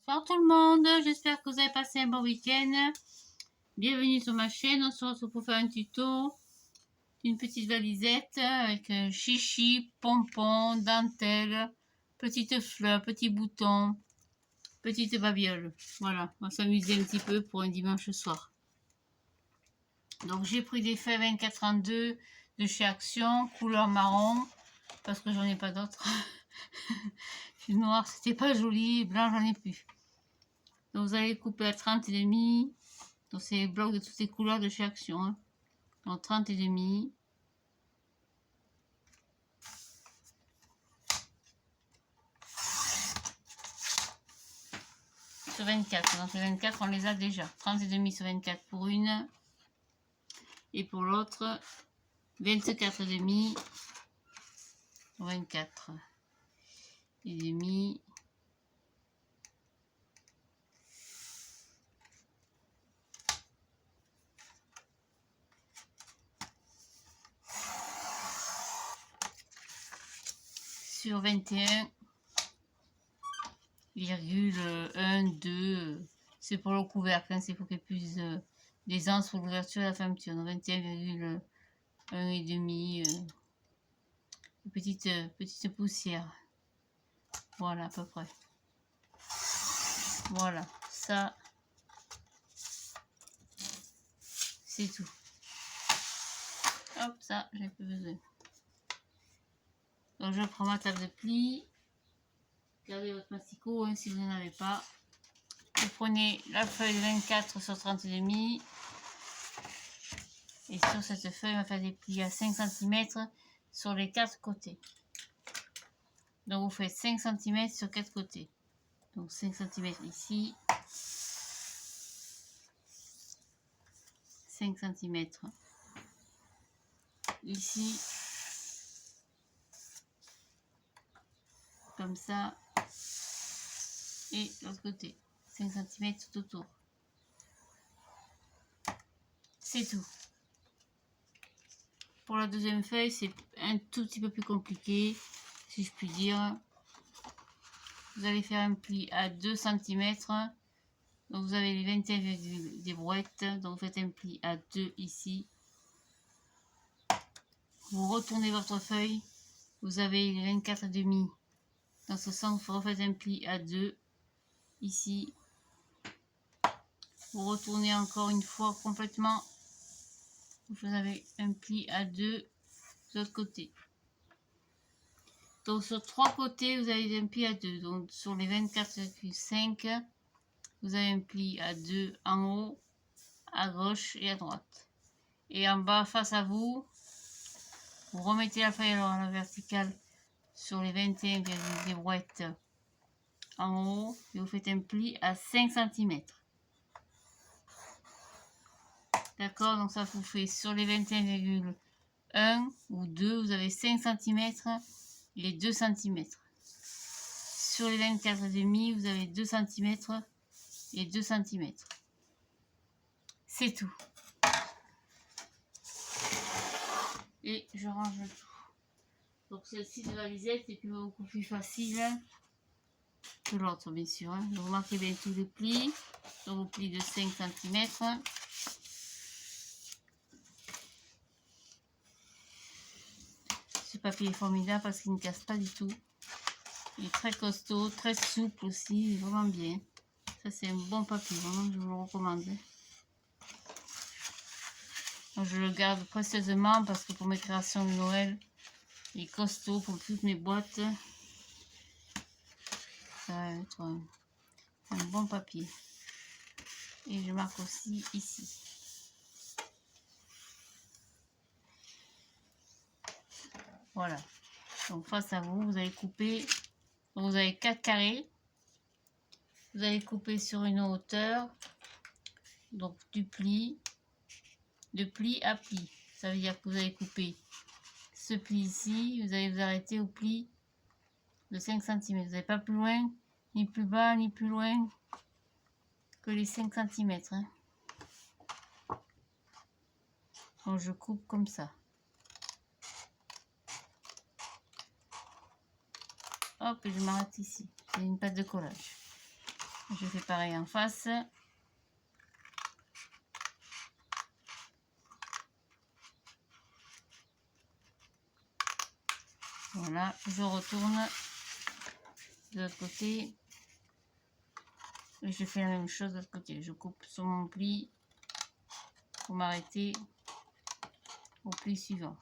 Bonsoir tout le monde, j'espère que vous avez passé un bon week-end. Bienvenue sur ma chaîne, on se retrouve pour faire un tuto d'une petite valisette avec chichi, pompons, dentelle, petites fleurs, petits boutons, petites babioles. Voilà, on va s'amuser un petit peu pour un dimanche soir. Donc j'ai pris des feuilles 24-32 de chez Action, couleur marron, parce que j'en ai pas d'autres. Noir, c'était pas joli, blanc j'en ai plus. Donc vous allez couper à 30,5. Donc c'est les blocs de toutes les couleurs de chez Action. Hein. Donc 30,5. Sur 24. Donc les 24 on les a déjà. 30,5 sur 24 pour une. Et pour l'autre, 24,5 sur 24. Et demi. Sur 21,1, 2, c'est pour le couvercle, hein, c'est pour qu'il y ait plus d'aisance pour l'ouverture et la fermeture. 21,1 et demi, petite poussière. Voilà à peu près. Voilà, ça c'est tout. Hop, ça j'ai plus besoin. Donc je prends ma table de pli. Gardez votre masticot hein, si vous n'en avez pas. Vous prenez la feuille 24 sur 30,5 et sur cette feuille on va faire des plis à 5 cm sur les 4 côtés. Donc vous faites 5 cm sur 4 côtés. Donc 5 cm ici, 5 cm ici, comme ça, et l'autre côté, 5 cm tout autour. C'est tout. Pour la deuxième feuille, c'est un tout petit peu plus compliqué, si je puis dire. Vous allez faire un pli à 2 cm. Donc vous avez les 21 des brouettes. Donc vous faites un pli à 2 ici. Vous retournez votre feuille. Vous avez les 24,5. Dans ce sens, vous refaites un pli à 2 ici. Vous retournez encore une fois complètement. Vous avez un pli à 2 de l'autre côté. Donc sur 3 côtés, vous avez un pli à 2. Donc sur les 24,5, vous avez un pli à 2 en haut, à gauche et à droite. Et en bas, face à vous, vous remettez la feuille alors à la verticale sur les 21 des brouettes en haut et vous faites un pli à 5 cm. D'accord, donc ça vous fait sur les 21,1 ou 2, vous avez 5 cm et 2 cm. Sur les 24,5, vous avez 2 cm et 2 cm. C'est tout. Et je range tout. Donc celle-ci de la lisette est beaucoup plus facile que l'autre, bien sûr. Hein. Vous remarquez bien tous les plis. Donc vos plis de 5 cm. Ce papier est formidable parce qu'il ne casse pas du tout. Il est très costaud, très souple aussi, il est vraiment bien. Ça c'est un bon papier, vraiment je vous le recommande. Donc, je le garde précieusement parce que pour mes créations de Noël, il est costaud pour toutes mes boîtes. Ça va être un bon papier. Et je marque aussi ici. Voilà. Donc face à vous, vous allez couper. Donc, vous avez 4 carrés. Vous allez couper sur une hauteur. Donc du pli. De pli à pli. Ça veut dire que vous allez couper ce pli ici. Vous allez vous arrêter au pli de 5 cm. Vous n'allez pas plus loin, ni plus bas, ni plus loin que les 5 cm. Hein. Donc je coupe comme ça. Hop, et je m'arrête ici. C'est une pâte de collage. Je fais pareil en face. Voilà, je retourne de l'autre côté. Et je fais la même chose de l'autre côté. Je coupe sur mon pli pour m'arrêter au pli suivant.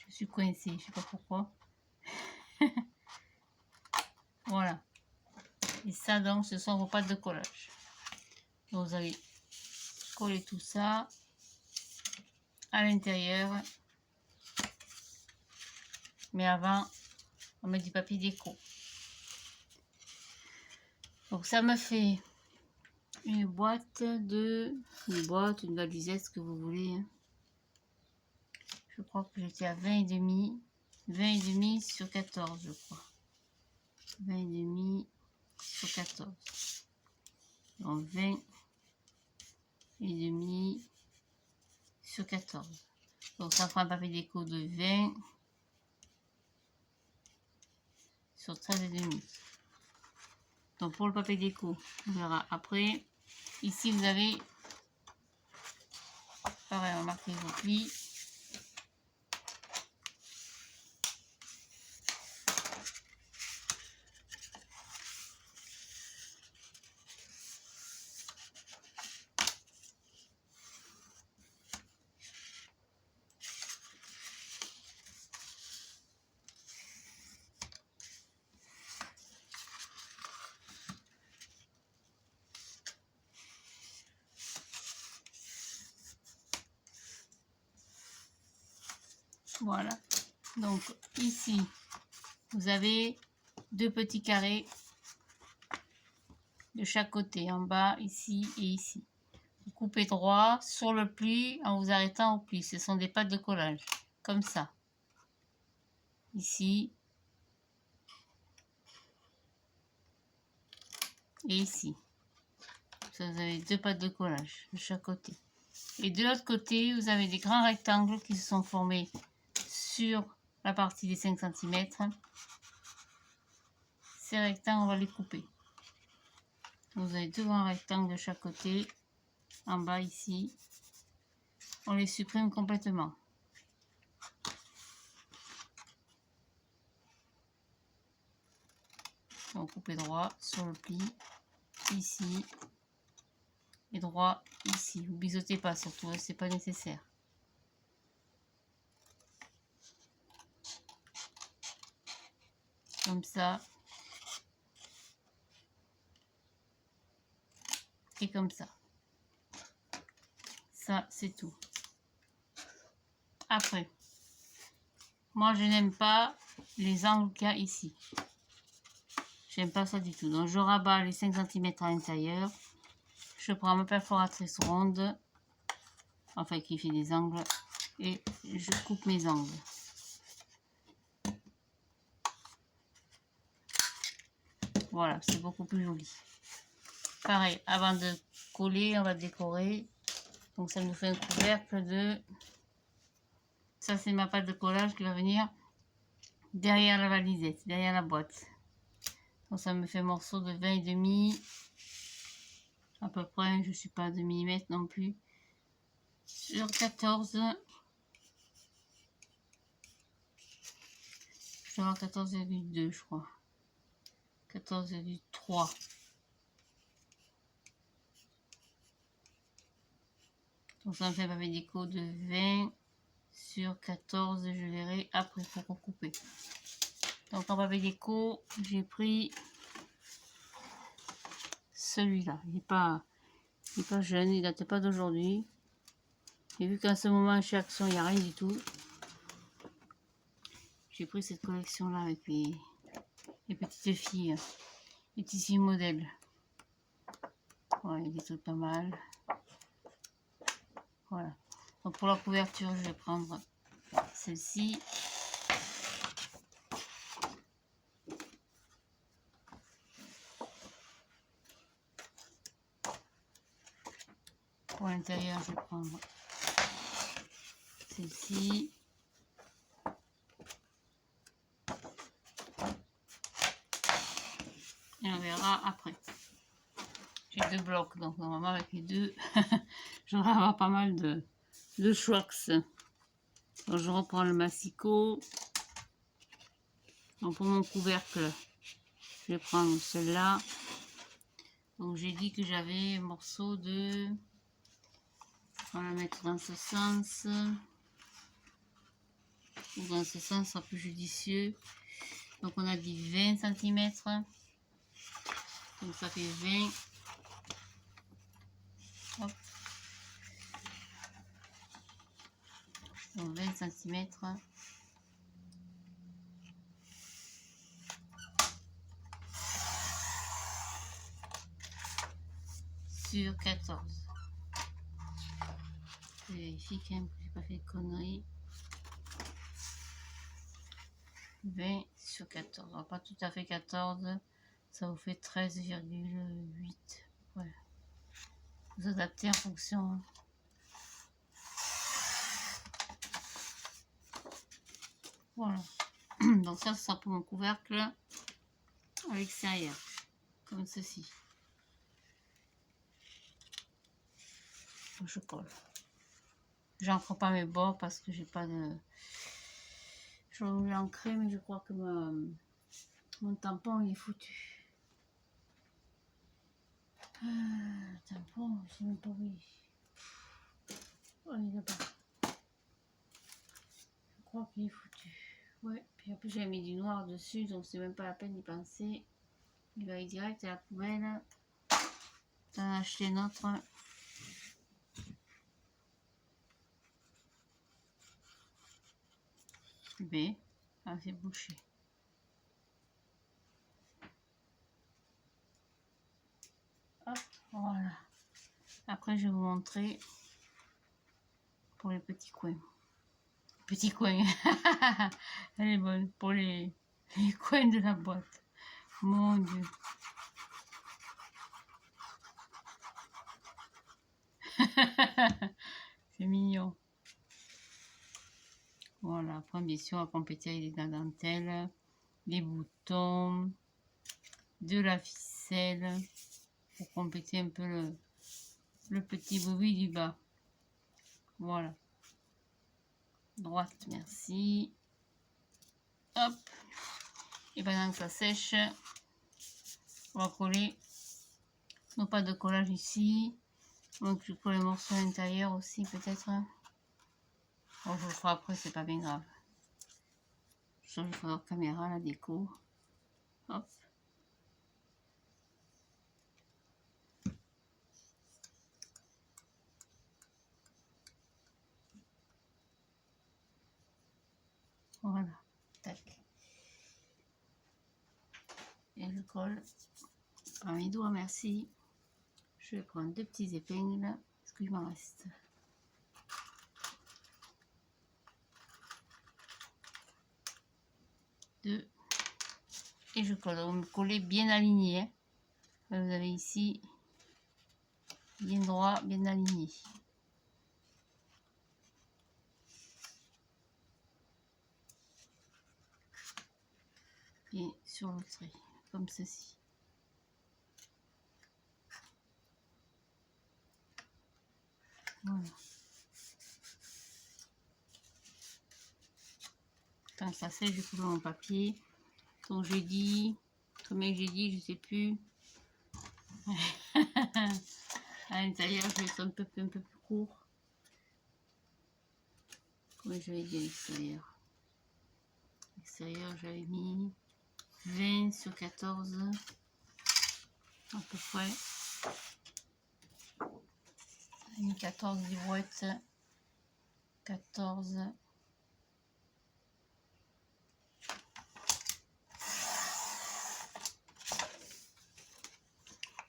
Je suis coincée, je sais pas pourquoi. Voilà. Et ça donc ce sont vos pâtes de collage. Donc, vous allez coller tout ça à l'intérieur. Mais avant, on met du papier déco. Donc ça me fait une boîte, une valisette, ce que vous voulez. Je crois que j'étais à 20,5. 20,5 sur 14, je crois. 20,5 sur 14. Donc 20,5 sur 14. Donc ça fera un papier déco de 20 sur 13,5. Donc pour le papier déco, on verra après. Ici vous avez, pareil, on marque vos plis. Voilà, donc ici vous avez deux petits carrés de chaque côté, en bas, ici et ici. Vous coupez droit sur le pli en vous arrêtant au pli. Ce sont des pâtes de collage, comme ça. Ici et ici. Ça, vous avez deux pâtes de collage de chaque côté. Et de l'autre côté, vous avez des grands rectangles qui se sont formés sur la partie des 5 cm. Ces rectangles, on va les couper. Vous avez deux grands rectangles de chaque côté. En bas ici. On les supprime complètement. Donc coupez droit sur le pli. Ici. Et droit ici. Vous bisotez pas surtout, c'est pas nécessaire. Comme ça. Et comme ça. Ça, c'est tout. Après, moi, je n'aime pas les angles qu'il y a ici. J'aime pas ça du tout. Donc, je rabats les 5 cm à l'intérieur. Je prends ma perforatrice ronde, enfin qui fait des angles, et je coupe mes angles. Voilà, c'est beaucoup plus joli. Pareil, avant de coller, on va décorer. Donc ça nous fait un couvercle de... Ça, c'est ma pâte de collage qui va venir derrière la valisette, derrière la boîte. Donc ça me fait un morceau de 20,5 à peu près, je ne suis pas à 2 mm non plus. Sur 14, je dois avoir 14,2 je crois. 14,3. Donc ça me fait un papier déco de 20 sur 14, je verrai après pour recouper. Donc en papier déco, j'ai pris celui-là. Il n'est pas jeune, il date pas d'aujourd'hui. Et vu qu'à ce moment chez Action, il n'y a rien du tout, j'ai pris cette collection-là avec les petites filles, les tissus modèles. Ouais, il est tout pas mal. Voilà. Donc pour la couverture, je vais prendre celle-ci. Pour l'intérieur, je vais prendre celle-ci. Et on verra après. J'ai 2 blocs, donc normalement avec les deux, je vais avoir pas mal de Schwax. Donc je reprends le massicot. Donc pour mon couvercle, je vais prendre celle-là. Donc j'ai dit que j'avais un morceau de... On va la mettre dans ce sens. Ou dans ce sens, ça sera plus judicieux. Donc on a dit 20 cm. Donc ça fait 20. Hop. Donc 20 cm. Sur 14. Je vérifie quand même que j'ai pas fait de conneries. 20 sur 14. Alors, pas tout à fait 14. Ça vous fait 13,8. Voilà. Vous adaptez en fonction. Voilà. Donc ça, ce sera pour mon couvercle à l'extérieur. Comme ceci. Je colle. J'encre pas mes bords parce que j'ai pas de... Je voulais ancrer, mais je crois que mon tampon il est foutu. Le tampon, je sais même pas où il est. Oh, il est là-bas. Je crois qu'il est foutu. Ouais, puis après j'ai mis du noir dessus, donc c'est même pas la peine d'y penser. Il va aller direct à la poubelle. T'en as acheté notre. B. Ah, c'est bouché. Hop, voilà. Après, je vais vous montrer pour les petits coins. Petits coins. Elle est bonne pour les coins de la boîte. Mon Dieu. C'est mignon. Voilà, après bien sûr, on va compléter avec de la dentelle, les boutons, de la ficelle, pour compléter un peu le petit boubou du bas. Voilà. Droite, merci. Hop. Et pendant que ça sèche, on va coller. Non, pas de collage ici. Donc je colle les morceaux à l'intérieur aussi peut-être. Bon, je le ferai après, c'est pas bien grave. Je le ferai en caméra, la déco. Hop. Voilà. Tac. Et je colle par mes doigts, merci. Je vais prendre 2 petites épingles. Est-ce qu'il m'en reste? Deux. Et je colle. Vous me collez bien aligné. Hein. Vous avez ici bien droit, bien aligné. Et sur le trait, comme ceci. Voilà. Quand ça sèche, je coule mon papier. Donc j'ai dit, combien j'ai dit, je sais plus. À l'intérieur, je vais être un peu plus court. Comment j'avais dit à l'extérieur? L'extérieur, j'avais mis 20 sur 14. À peu près. J'ai mis 14 livrettes. 14.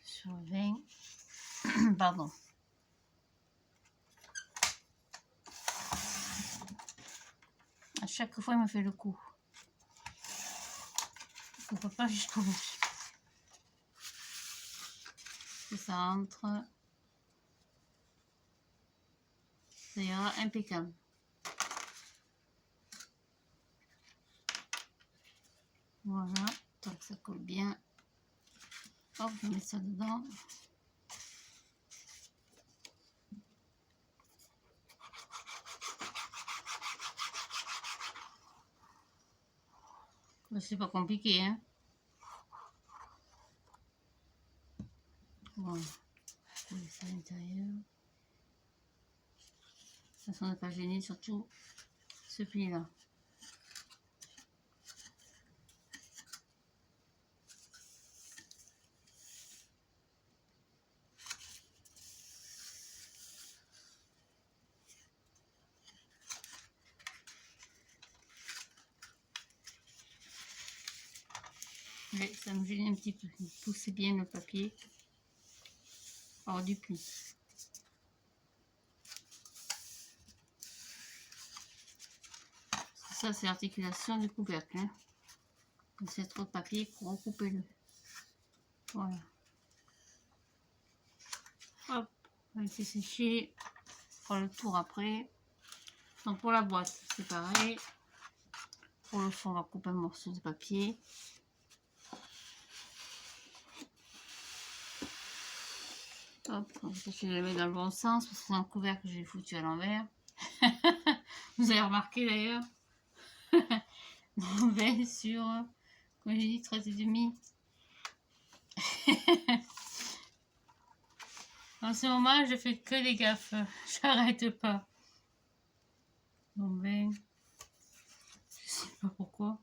Sur 20. Pardon. À chaque fois, il me fait le coup. On ne peut pas jusqu'au bout. Que ça entre. Ça ira impeccable. Voilà, tant que ça colle bien. Hop, je mets ça dedans. C'est pas compliqué, hein. Voilà. Je mets ça à l'intérieur. De toute façon, on n'est pas gêné, surtout ce pli-là. Mais ça me gêne un petit peu. Poussez bien le papier hors du pli. Ça, c'est l'articulation du couvercle. Hein. C'est trop de papier pour recouper-le. Voilà. Hop, on va laisser sécher. On fera le tour après. Donc pour la boîte, c'est pareil. Pour le fond, on va couper un morceau de papier. Hop, je le mets dans le bon sens parce que c'est un couvercle que j'ai foutu à l'envers. Vous avez remarqué d'ailleurs. On va sur, comme j'ai dit, 13,5. En ce moment, je fais que des gaffes. J'arrête pas. Bon ben, je sais pas pourquoi.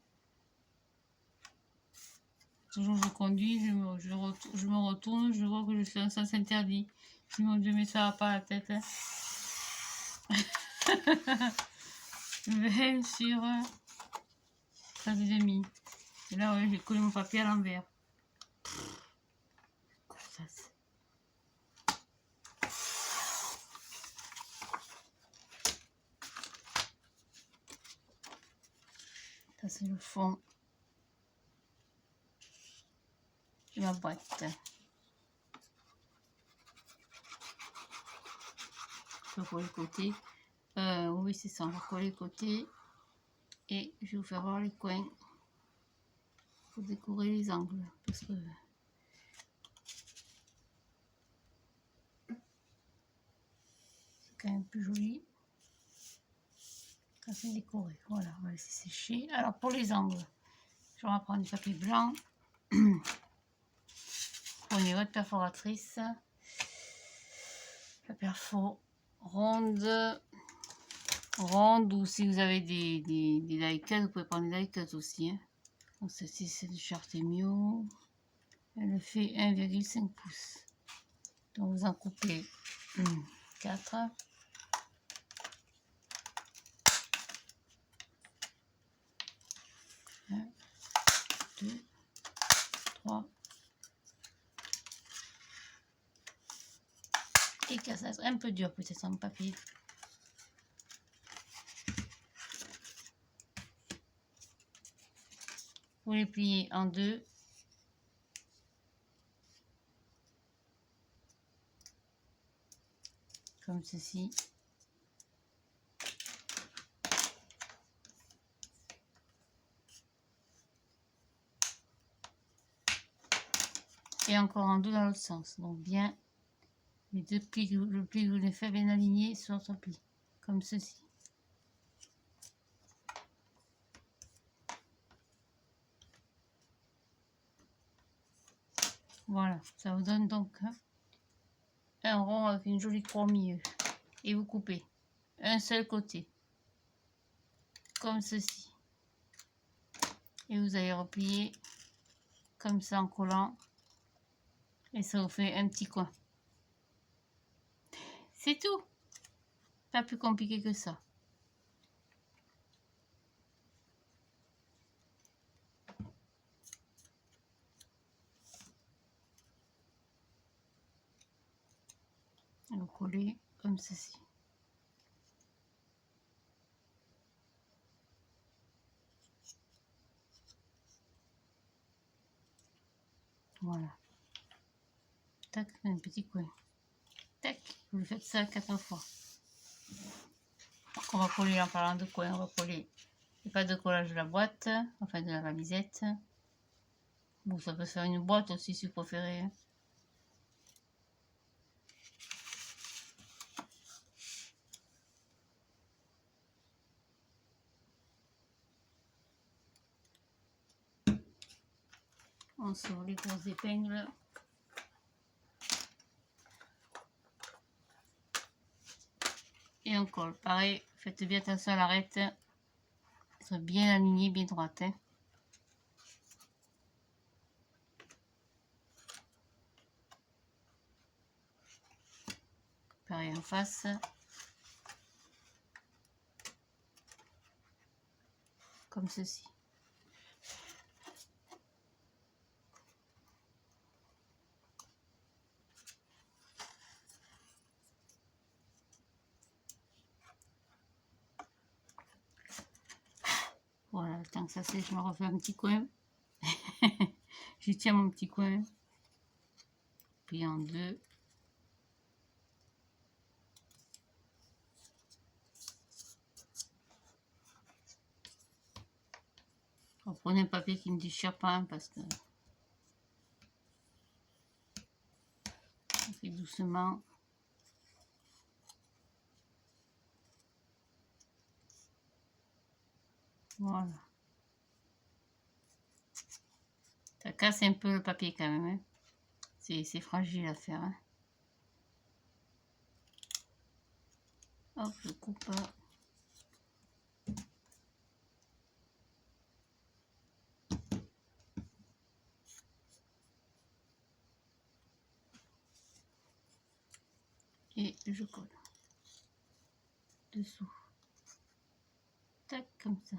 Toujours je conduis, je me retourne, je vois que je suis en sens interdit. Je dis mon Dieu, mais ça va pas à la tête. Hein. Je vais sur 13,5. Et là, ouais, j'ai collé mon papier à l'envers. Ça, c'est le fond de ma boîte. Je vais coller le côté. Oui, c'est ça, on va coller le côté. Et je vais vous faire voir les coins pour décorer les angles. Parce que c'est quand même plus joli quand c'est décoré. Voilà, on va laisser sécher. Alors pour les angles, je vais prendre du papier blanc. Prenez votre perforatrice. La perfo ronde, ou si vous avez des die cut, vous pouvez prendre des die cut aussi. Hein. Donc ceci c'est du Chartemio. Elle fait 1,5 pouces. Donc vous en coupez 4. 1, 2, 3 et 4. Ça sera un peu dur peut-être en papier. Vous les pliez en deux. Comme ceci. Et encore en deux dans l'autre sens. Donc bien les deux plis, le pli que vous voulez faire bien aligné sur votre pli. Comme ceci. Voilà, ça vous donne donc un rond avec une jolie croix au milieu. Et vous coupez un seul côté. Comme ceci. Et vous allez replier comme ça en collant. Et ça vous fait un petit coin. C'est tout. Pas plus compliqué que ça. Vous collez comme ceci. Voilà. Tac, un petit coin. Tac, vous faites ça 4 fois. On va coller, en parlant de coin, on va coller les pattes de collage de la boîte, enfin de la valisette. Bon, ça peut faire une boîte aussi si vous préférez. On sort les grosses épingles. Et on colle. Pareil, faites bien attention à l'arête. Être bien aligné, bien droite. Hein. Pareil en face. Comme ceci. Voilà, le temps que ça sèche, je me refais un petit coin. Je tiens mon petit coin. Puis en deux. Prenez un papier qui ne déchire pas hein, parce que on fait doucement. Voilà. Ça casse un peu le papier quand même. Hein. C'est fragile à faire. Hein. Hop, je coupe. Et je colle. Dessous. Tac, comme ça.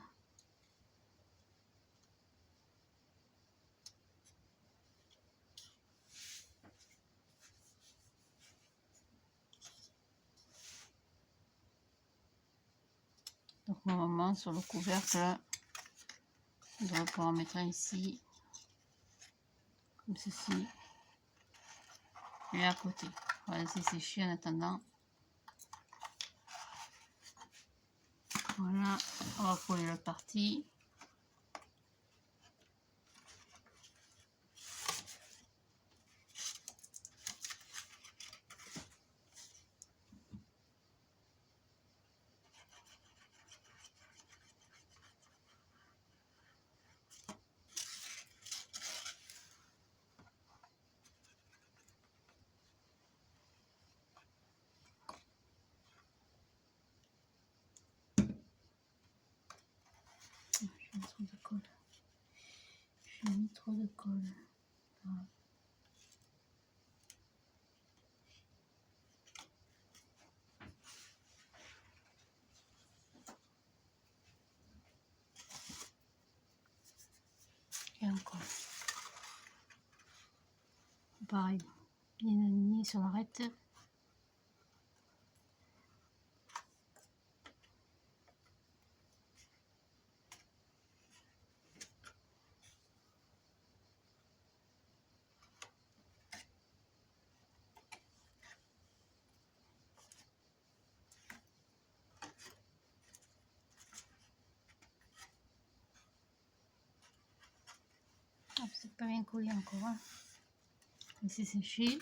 Donc normalement sur le couvercle, on va pouvoir mettre un ici, comme ceci, et à côté. On va laisser sécher en attendant. Voilà, on va coller l'autre partie. J'ai mis trop de colle. J'ai mis trop de colle. Voilà. Et encore. Pareil, bien aligné sur l'arête. C'est pas bien collé encore. Hein. Laissez sécher.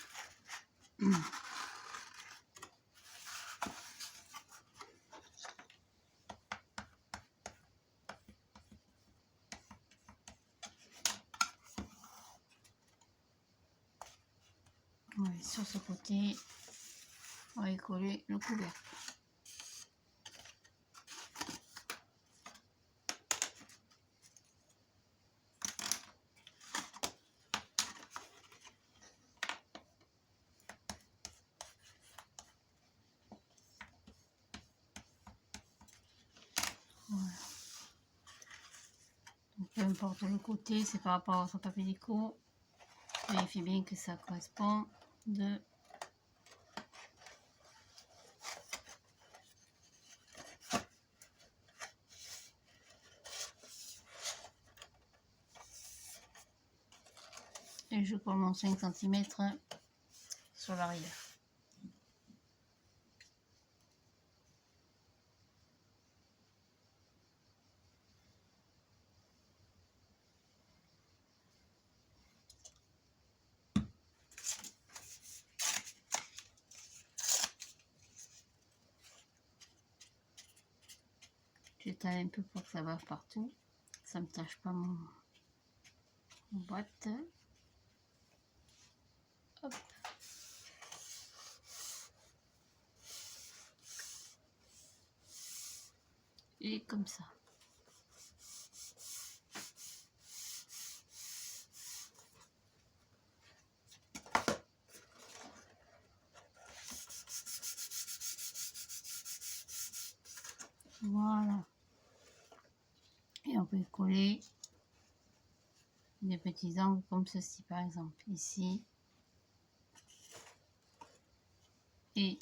Ouais, sur ce côté, on va y coller le couvercle. Voilà. Donc, peu importe le côté, c'est par rapport à votre papier déco. Vérifiez bien que ça correspond de Et je colle mon 5 cm sur l'arrière. J'étale un peu pour que ça va partout. Ça ne me tâche pas mon boîte. Hop. Et comme ça. Voilà. Et on peut coller des petits angles comme ceci par exemple. Ici. Et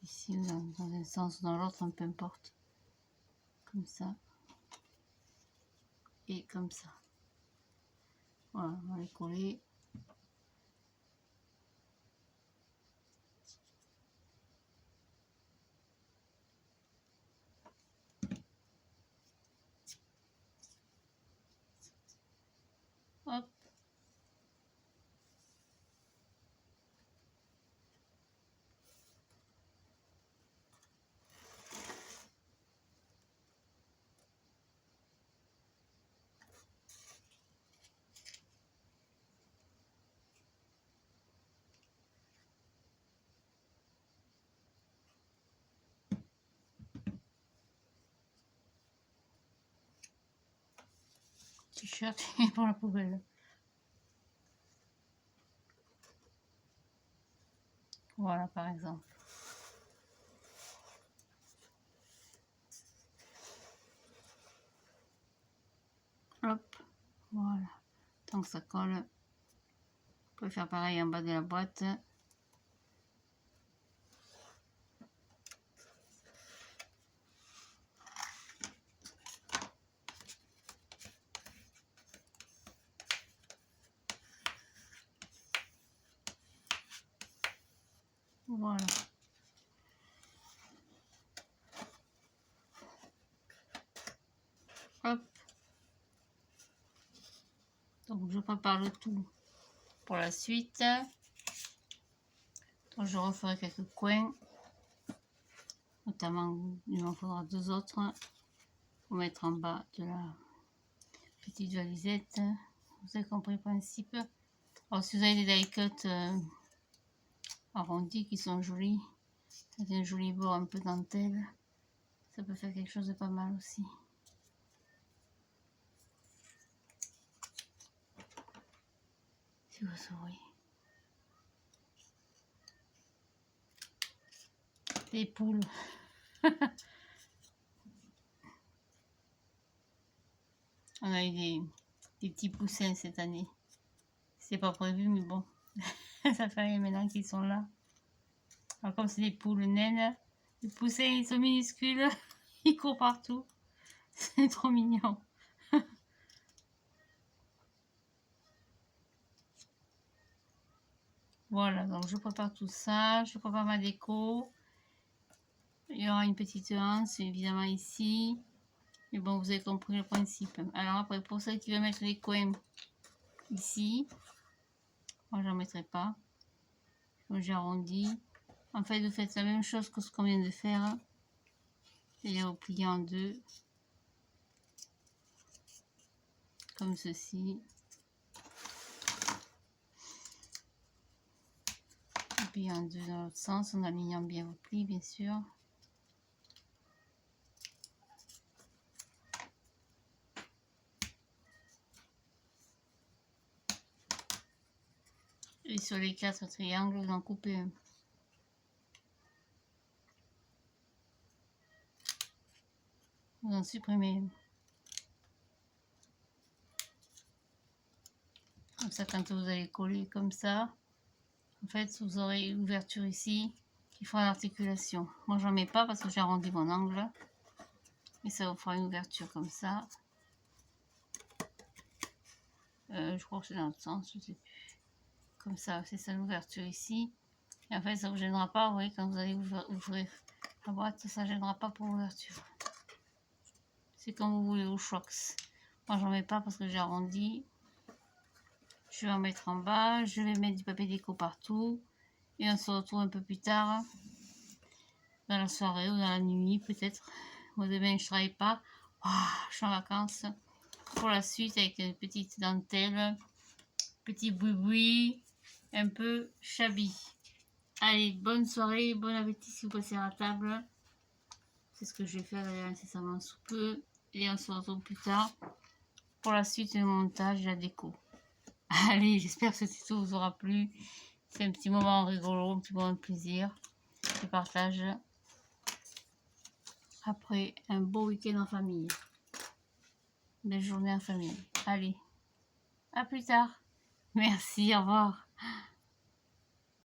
ici dans un sens ou dans l'autre, peu importe. Comme ça. Et comme ça. Voilà, on va les coller. Hop. T-shirt pour la poubelle. Voilà par exemple. Hop, voilà. Tant que ça colle, on peut faire pareil en bas de la boîte. Voilà. Hop. Donc je prépare le tout pour la suite. Donc je referai quelques coins. Notamment, il m'en faudra 2 autres pour mettre en bas de la petite valisette. Vous avez compris le principe. Alors si vous avez des die cuts arrondis qui sont jolis, avec un joli bord un peu dentelle, ça peut faire quelque chose de pas mal aussi. Si vous sauriez. Des poules. On a eu des petits poussins cette année. C'est pas prévu, mais bon, ça fait rien maintenant qu'ils sont là. Alors comme c'est des poules naines, les poussins ils sont minuscules, ils courent partout. C'est trop mignon. Voilà, donc je prépare tout ça, je prépare ma déco. Il y aura une petite anse évidemment ici. Mais bon, vous avez compris le principe. Alors après, pour ceux qui veulent mettre les coins ici, moi j'en mettrai pas. Comme j'arrondis. En fait, vous faites la même chose que ce qu'on vient de faire. C'est-à-dire vous pliez en deux. Comme ceci. Et puis en deux dans l'autre sens, en alignant bien vos plis, bien sûr. Et sur les 4 triangles, vous en coupez un. Vous en supprimez un. Comme ça, quand vous allez coller comme ça, en fait, vous aurez une ouverture ici qui fera l'articulation. Moi, j'en mets pas parce que j'ai arrondi mon angle. Et ça vous fera une ouverture comme ça. Je crois que c'est dans l'autre sens, je sais plus. Comme ça, c'est ça l'ouverture ici. Et en fait, ça ne vous gênera pas, vous voyez, quand vous allez ouvrir la boîte, ça ne gênera pas pour l'ouverture. C'est comme vous voulez au Schwachs. Moi, j'en mets pas parce que j'ai arrondi. Je vais en mettre en bas. Je vais mettre du papier déco partout. Et on se retrouve un peu plus tard. Dans la soirée ou dans la nuit, peut-être. Moi, demain, je travaille pas. Oh, je suis en vacances. Pour la suite, avec une petite dentelle. Petit boui-boui. Un peu shabby. Allez, bonne soirée. Bon appétit si vous passez à la table. C'est ce que je vais faire incessamment sous peu. Et on se retrouve plus tard pour la suite, le montage et la déco. Allez, j'espère que ce tuto vous aura plu. C'est un petit moment rigolo, un petit moment de plaisir. Je partage après un beau week-end en famille. Belle journée en famille. Allez, à plus tard. Merci, au revoir.